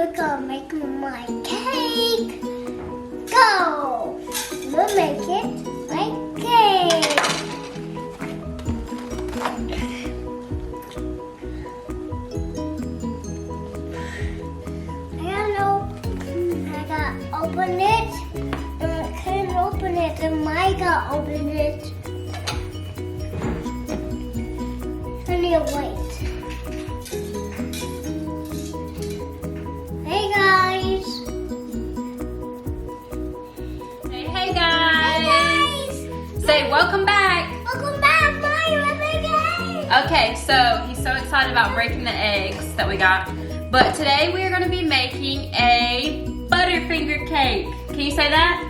we're gonna make my cake. Go! We'll make it like cake. I gotta open it. And I couldn't open it, and I gotta open it. I need to wait. Hey guys! Hey guys! Say welcome back! Welcome back, Maya! Okay, so he's so excited about breaking the eggs that we got. But today we are going to be making a Butterfinger cake. Can you say that?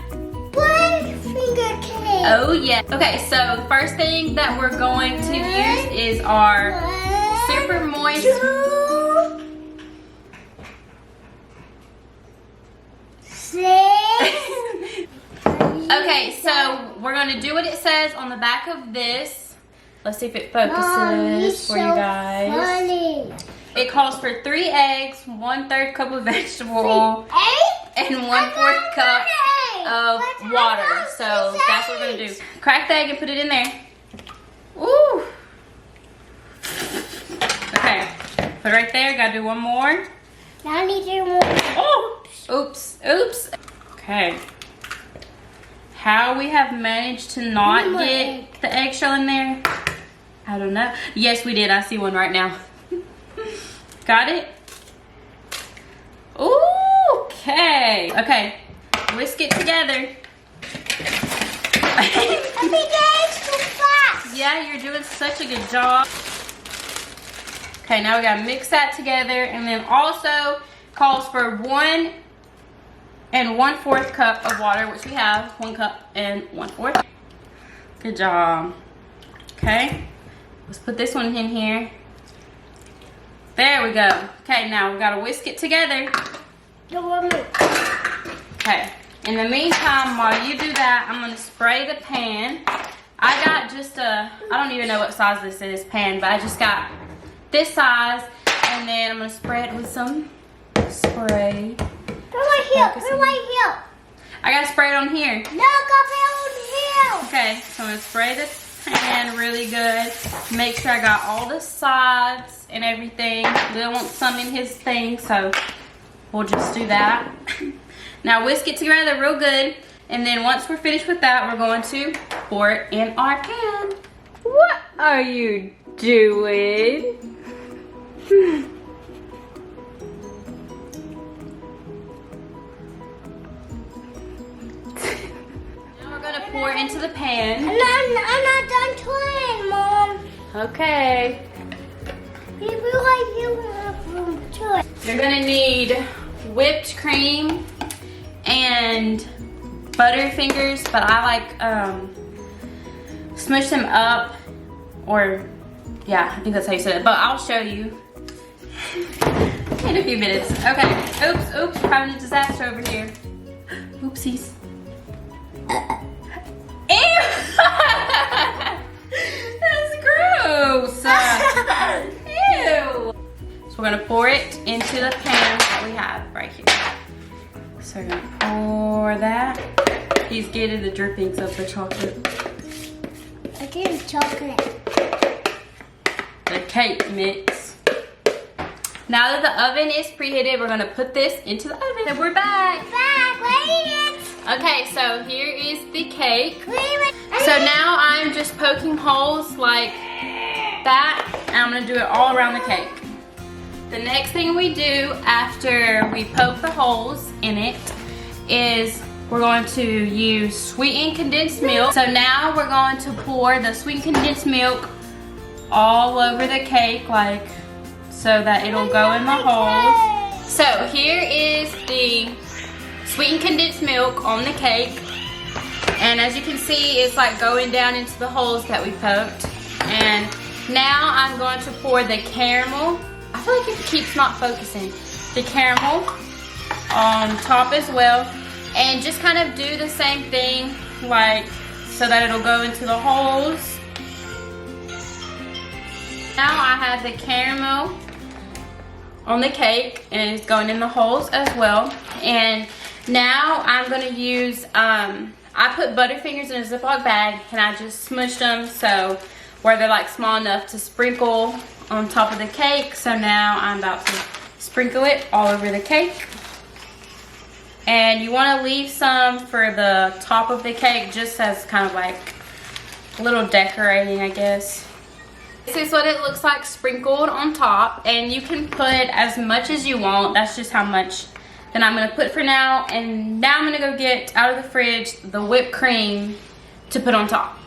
Butterfinger cake! Oh yeah. Okay, so the first thing that we're going to use is our super moist... 6. Okay, so we're going to do what it says on the back of this. Let's see if it focuses for you guys. Funny. It calls for 3 eggs, 1/3 cup of vegetable oil, and 1/4 cup of water. So that's what we're going to do. Crack the egg and put it in there. Ooh. Okay, put it right there. Got to do one more. Now I need to do more. Oh, oops, oops. Okay. How we have managed to not get the eggshell in there, I don't know. Yes, we did. I see one right now. Got it? Ooh, okay. Okay, whisk it together. I think the egg's too fast. Yeah, you're doing such a good job. Okay, now we gotta mix that together, and then also calls for 1 1/4 cup of water, which we have 1 cup and 1/4. Good job. Okay, let's put this one in here. There we go. Okay, now we gotta whisk it together. Okay, in the meantime, while you do that, I'm gonna spray the pan. I got just I don't even know what size this is, pan, but I just got this size, and then I'm gonna spray it with some spray. Put right here, put right here. I gotta spray it on here. No, got it on here. Okay, so I'm gonna spray the pan really good. Make sure I got all the sides and everything. We don't want some in his thing, so we'll just do that. Now whisk it together real good, and then once we're finished with that, we're going to pour it in our pan. What are you doing? Pour it into the pan. I'm not done toying, Mom. Okay. You're gonna need whipped cream and Butterfingers, but I like smush them up, or yeah, I think that's how you said it, but I'll show you in a few minutes. Okay, oops, having a disaster over here. Oopsies. Ew! That's gross! Ew! So we're gonna pour it into the pan that we have right here. So we're gonna pour that. He's getting the drippings of the chocolate. I get chocolate. The cake mix. Now that the oven is preheated, we're gonna put this into the oven. And we're back! Wait. Okay, so here is the cake. So now I'm just poking holes like that, and I'm gonna do it all around the cake. The next thing we do after we poke the holes in it is we're going to use sweetened condensed milk. So now we're going to pour the sweetened condensed milk all over the cake, like so that it'll go in the holes. So here is the sweetened condensed milk on the cake, and as you can see, it's like going down into the holes that we poked. And now I'm going to pour the caramel. I feel like it keeps not focusing. The caramel on top as well, and just kind of do the same thing, like so that it'll go into the holes. Now I have the caramel on the cake, and it's going in the holes as well. And now I'm going to use, I put Butterfingers in a Ziploc bag, and I just smushed them so where they're like small enough to sprinkle on top of the cake. So now I'm about to sprinkle it all over the cake. And you want to leave some for the top of the cake, just as kind of like a little decorating, I guess. This is what it looks like sprinkled on top, and you can put as much as you want. That's just how much that I'm going to put for now. And now I'm going to go get out of the fridge the whipped cream to put on top.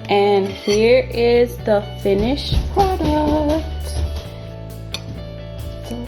And here is the finished product. So